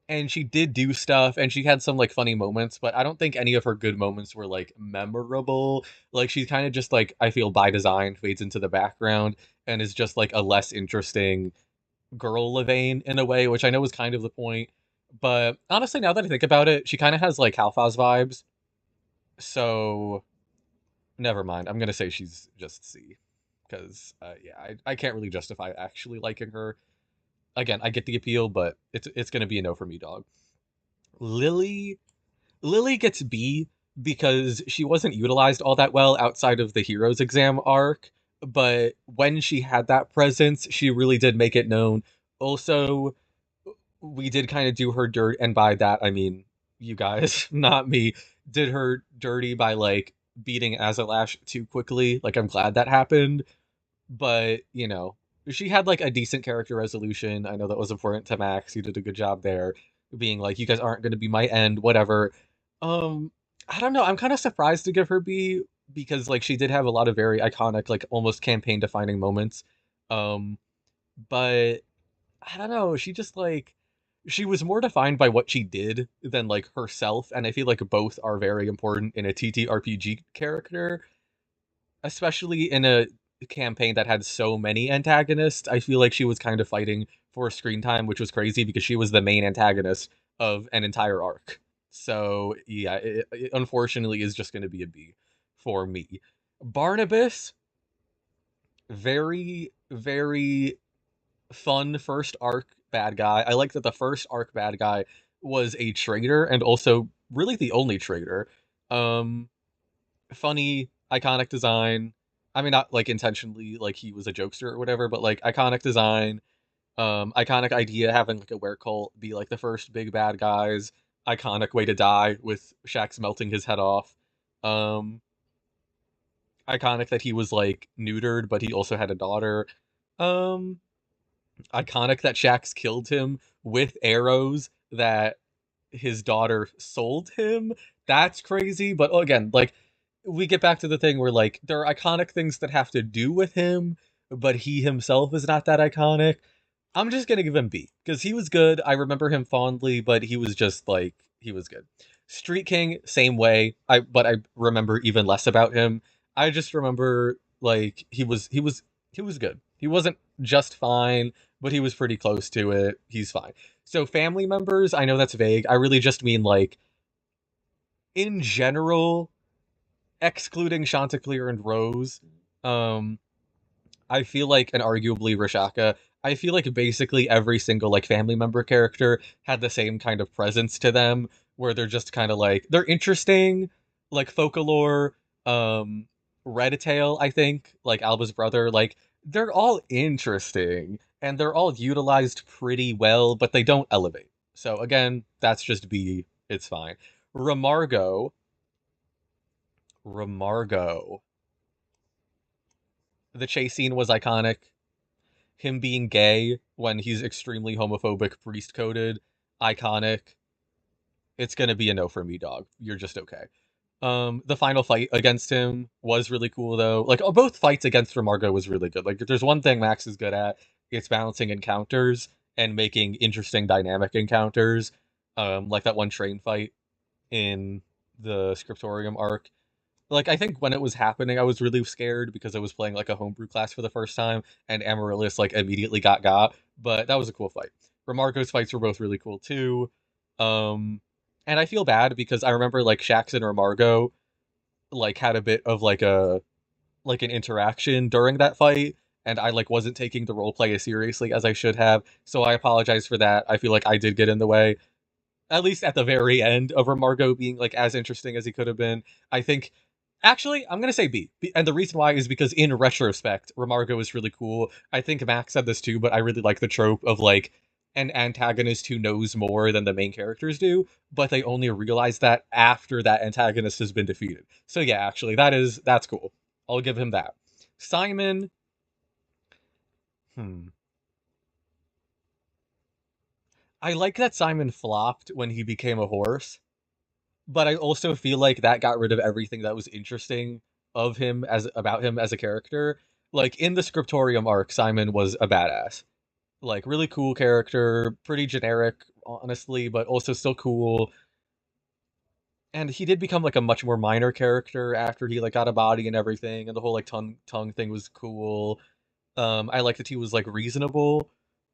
S1: And she did do stuff and she had some like funny moments, but I don't think any of her good moments were like memorable. Like she's kind of just like I feel by design fades into the background and is just like a less interesting girl Levain in a way, which I know was kind of the point. But honestly, now that I think about it, she kind of has like Halfaz vibes. So never mind. I'm gonna say she's just C because yeah, I can't really justify actually liking her. Again, I get the appeal, but it's gonna be a no for me, dog. Lily Lily gets B because she wasn't utilized all that well outside of the heroes exam arc, but when she had that presence, she really did make it known. Also, we did kind of do her dirt, and by that I mean you guys, not me, did her dirty by like beating Azalash too quickly. Like I'm glad that happened, but she had like a decent character resolution. I know that was important to Max. He did a good job there, being like, "You guys aren't going to be my end, whatever." Um, I don't know. I'm kind of surprised to give her B because like she did have a lot of very iconic, like almost campaign defining moments. Um, but I don't know. She just like she was more defined by what she did than like herself, and I feel like both are very important in a TTRPG character, especially in a campaign that had so many antagonists. I feel like she was kind of fighting for screen time, which was crazy because she was the main antagonist of an entire arc. So yeah, it unfortunately is just going to be a B for me. Barnabas, very very fun first arc bad guy. I like that the first arc bad guy was a traitor and also really the only traitor. Um, funny, iconic design. I mean, not like intentionally, like he was a jokester or whatever, but like iconic design, iconic idea having like a were cult be like the first big bad guys, iconic way to die with Shax melting his head off. Um, iconic that he was like neutered, but he also had a daughter. Um, iconic that Shax killed him with arrows that his daughter sold him. That's crazy. But again, like we get back to the thing where like there are iconic things that have to do with him, but he himself is not that iconic. I'm just gonna give him B because he was good. I remember him fondly, but he was just like he was good. Street King, same way. I remember even less about him. I just remember like he was good. He wasn't just fine, but he was pretty close to it. He's fine. So family members, I know that's vague. I really just mean like in general, excluding Chanticleer and Rose. Um, I feel like, and arguably Rashaka, I feel like basically every single like family member character had the same kind of presence to them, where they're just kind of like they're interesting, like folklore, Um, Red Tail, I think, like Alba's brother, like they're all interesting and they're all utilized pretty well, but they don't elevate. So again, that's just B. It's fine. Ramargo, Ramargo. The chase scene was iconic. Him being gay when he's extremely homophobic, priest coded, iconic. It's gonna be a no for me, dog. You're just okay. The final fight against him was really cool though. Like both fights against Ramargo was really good. Like if there's one thing Max is good at, it's balancing encounters and making interesting dynamic encounters. Like that one train fight in the Scriptorium arc. Like I think when it was happening, I was really scared because I was playing like a homebrew class for the first time, and Amaryllis like immediately got. But that was a cool fight. Ramargo's fights were both really cool too. Um, and I feel bad because I remember like Shax and Ramargo like had a bit of like an interaction during that fight, and I like wasn't taking the role play as seriously as I should have. So I apologize for that. I feel like I did get in the way, at least at the very end of Ramargo being like as interesting as he could have been. I think actually I'm gonna say B. And the reason why is because in retrospect, Ramargo is really cool. I think Max said this too, but I really like the trope of like an antagonist who knows more than the main characters do, but they only realize that after that antagonist has been defeated. So yeah, actually that's cool. I'll give him that. Simon, hmm. I like that Simon flopped when he became a horse, but I also feel like that got rid of everything that was interesting of him as about him as a character. Like in the Scriptorium arc, Simon was a badass. Like really cool character, pretty generic, honestly, but also still cool. And he did become like a much more minor character after he like got a body and everything, and the whole like tongue thing was cool. I liked that he was like reasonable.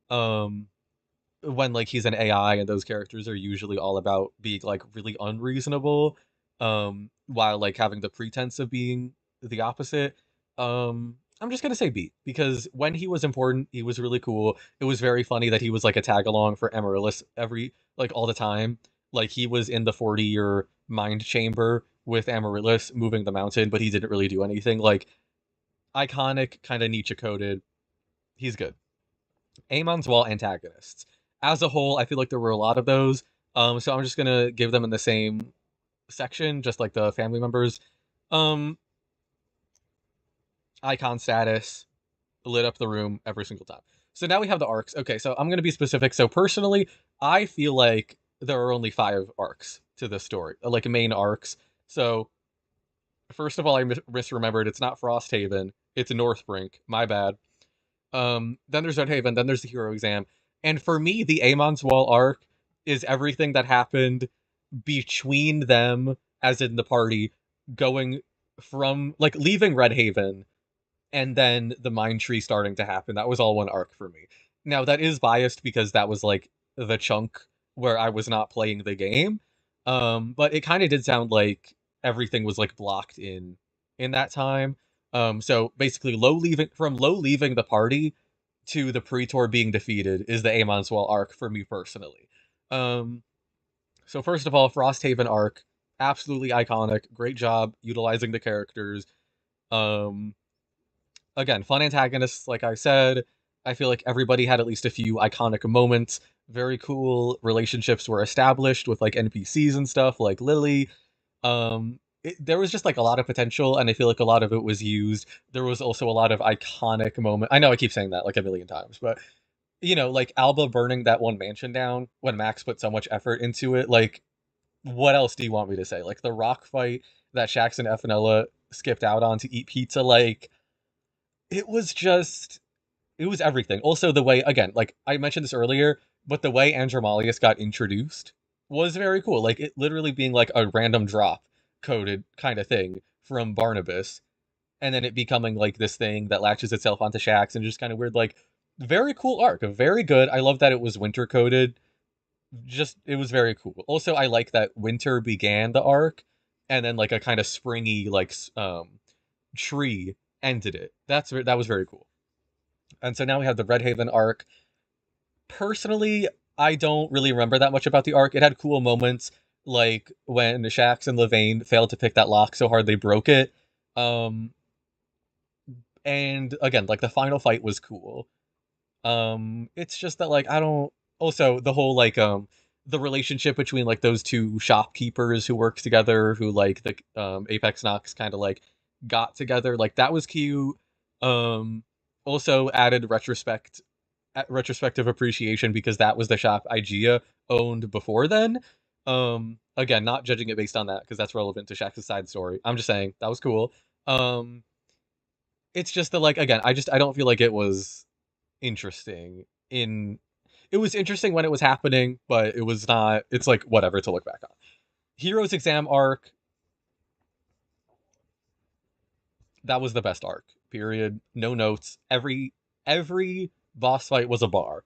S1: Um, when like he's an AI and those characters are usually all about being like really unreasonable, while like having the pretense of being the opposite. I'm just gonna say B because when he was important, he was really cool. It was very funny that he was like a tag along for Amaryllis every like all the time. Like he was in the 40-year mind chamber with Amaryllis moving the mountain, but he didn't really do anything. Like iconic, kind of Nietzsche coded. He's good. Amon's Wall antagonists. As a whole, I feel like there were a lot of those. So I'm just gonna give them in the same section, just like the family members. Um, icon status lit up the room every single time. So now we have the arcs. Okay, so I'm gonna be specific. So personally, I feel like there are only 5 arcs to this story, like main arcs. So first of all, I misremembered. It's not Frosthaven. It's Northbrink. My bad. Then there's Redhaven, then there's the Hero Exam. And for me, the Amon's Wall arc is everything that happened between them, as in the party, going from like leaving Redhaven and then the Mind Tree starting to happen. That was all one arc for me. Now that is biased because that was like the chunk where I was not playing the game. But it kind of did sound like everything was like blocked in that time. So basically, Low leaving the party to the Praetor being defeated is the Amon's Wall arc for me personally. Um, so first of all, Frosthaven arc, absolutely iconic. Great job utilizing the characters. Um, again, fun antagonists, like I said. I feel like everybody had at least a few iconic moments. Very cool relationships were established with like NPCs and stuff, like Lily. There was just like a lot of potential, and I feel like a lot of it was used. There was also a lot of iconic moment. I know I keep saying that like a million times, but like Alba burning that one mansion down when Max put so much effort into it. Like, what else do you want me to say? Like the rock fight that Shax and Efanella skipped out on to eat pizza. Like, it was just, it was everything. Also, the way, again, like I mentioned this earlier, but the way Andromalius got introduced was very cool. Like, it literally being like a random drop coded kind of thing from Barnabas, and then it becoming like this thing that latches itself onto Shax and just kind of weird. Like, very cool arc, very good. I love that it was winter coded. Just it was very cool. Also, I like that winter began the arc, and then like a kind of springy like tree ended it. That was very cool. And so now we have the Redhaven arc. Personally, I don't really remember that much about the arc. It had cool moments, like when Shax and Levain failed to pick that lock so hard they broke it. Um, and again, like the final fight was cool. It's just that like I don't also the whole like the relationship between like those two shopkeepers who work together who like the Apex Nox kind of like got together, like that was cute. Um Also added retrospective appreciation because that was the shop IGEA owned before then. Again, not judging it based on that because that's relevant to Shax's side story. I'm just saying that was cool. Um it's just that like again, I don't feel like it was interesting in it was interesting when it was happening, but it was not it's like whatever to look back on. Heroes Exam arc, that was the best arc. Period. No notes. Every boss fight was a bar.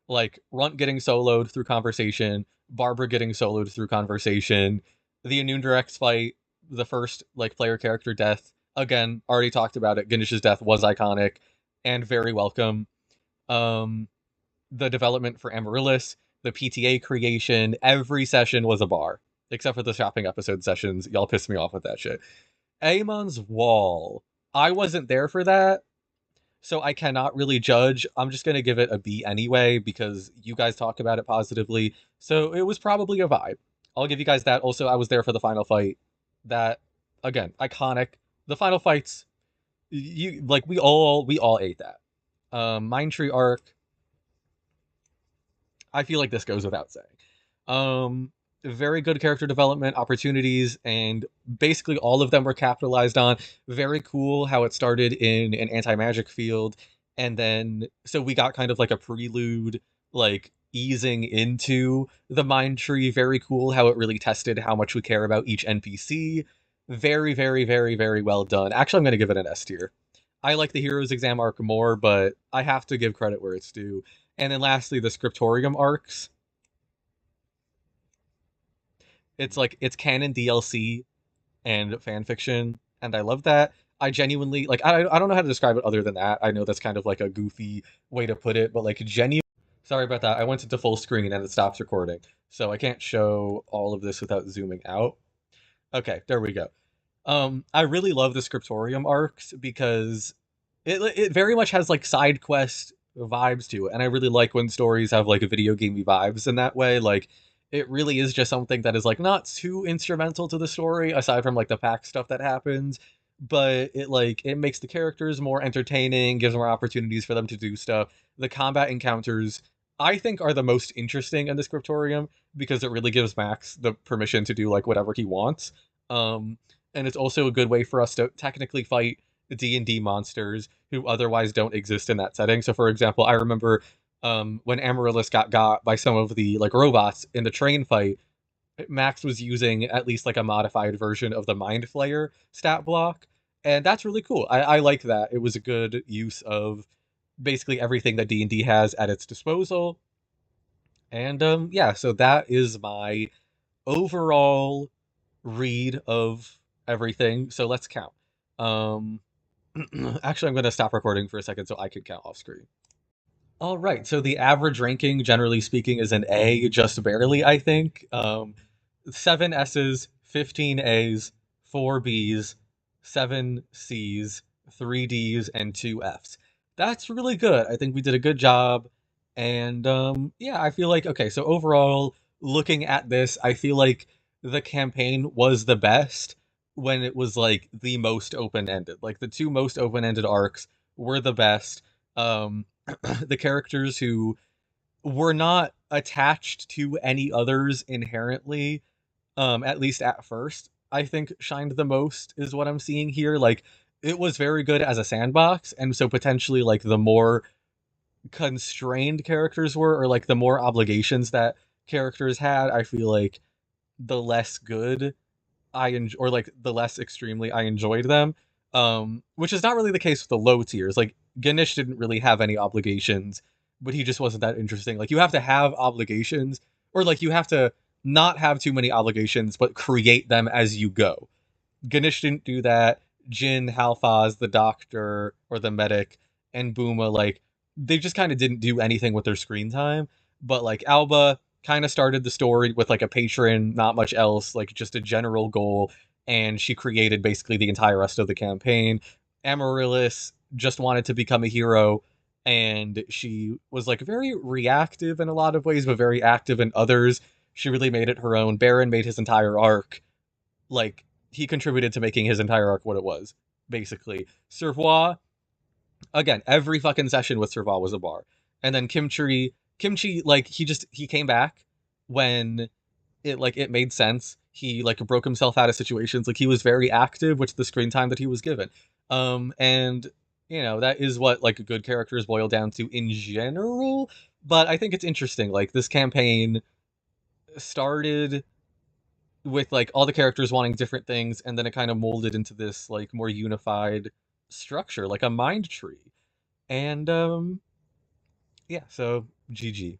S1: Like Runt getting soloed through conversation, Barbara getting soloed through conversation, the Anundirex fight, the first like player character death. Again, already talked about it. Ganesh's death was iconic and very welcome. Um the development for Amaryllis, the PTA creation, every session was a bar. Except for the shopping episode sessions. Y'all pissed me off with that shit. Amon's Wall. I wasn't there for that, so I cannot really judge. I'm just gonna give it a B anyway because you guys talk about it positively. So it was probably a vibe. I'll give you guys that. Also, I was there for the final fight. That again, iconic. The final fights, you like we all ate that. Mind Tree arc, I feel like this goes without saying. Um, Very good character development opportunities, and basically all of them were capitalized on. Very cool how it started in an anti-magic field, and then so we got kind of like a prelude, like easing into the mind tree. Very cool how it really tested how much we care about each NPC. Very, very, very, very well done. Actually, I'm gonna give it an S tier. I like the Heroes Exam arc more, but I have to give credit where it's due. And then lastly, the Scriptorium arcs. It's like it's canon DLC and fan fiction, and I love that. I genuinely like I don't know how to describe it other than that. I know that's kind of like a goofy way to put it, but like genuine. Sorry about that. I went into full screen and it stops recording, so I can't show all of this without zooming out. Okay, there we go. I really love the Scriptorium arcs because it very much has like side quest vibes to it, and I really like when stories have like video gamey vibes in that way. Like it really is just something that is like not too instrumental to the story aside from like the pack stuff that happens, but it makes the characters more entertaining, gives more opportunities for them to do stuff. The combat encounters I think are the most interesting in the Scriptorium because it really gives Max the permission to do like whatever he wants. Um, and it's also a good way for us to technically fight D&D monsters who otherwise don't exist in that setting. So for example, I remember when Amaryllis got by some of the like robots in the train fight, Max was using at least like a modified version of the Mind Flayer stat block, and that's really cool. I like that. It was a good use of basically everything that D&D has at its disposal. And yeah, so that is my overall read of everything. So let's count. Um Actually, I'm going to stop recording for a second so I can count off screen. All right. So the average ranking, generally speaking, is an A, just barely, I think. 7 S's, 15 A's, 4 B's, 7 C's, 3 D's, and 2 F's. That's really good. I think we did a good job. And yeah, I feel like, okay, so overall, looking at this, I feel like the campaign was the best when it was like the most open ended. Like the two most open ended arcs were the best. The characters who were not attached to any others inherently, at least at first, I think shined the most is what I'm seeing here. Like it was very good as a sandbox, and so potentially like the more constrained characters were, or like the more obligations that characters had, I feel like the less good or like the less extremely I enjoyed them. Which is not really the case with the low tiers. Like Ganesh didn't really have any obligations, but he just wasn't that interesting. Like you have to have obligations, or like you have to not have too many obligations, but create them as you go. Ganesh didn't do that. Jin, Halfaz, the doctor or the medic, and Booma, like they just kind of didn't do anything with their screen time. But like Alba kind of started the story with like a patron, not much else, like just a general goal. and she created basically the entire rest of the campaign. Amaryllis just wanted to become a hero, and she was like very reactive in a lot of ways, but very active in others. She really made it her own. Baron made his entire arc, like, he contributed to making his entire arc what it was, basically. Servois, again, every fucking session with Serval was a bar. And then Kimchi, like, he came back when it made sense. He like broke himself out of situations. Like, he was very active with the screen time that he was given. And that is what like good characters boil down to in general. But I think it's interesting. Like, this campaign started with like all the characters wanting different things, and then it kind of molded into this like more unified structure, like a mind tree. And yeah, so GG.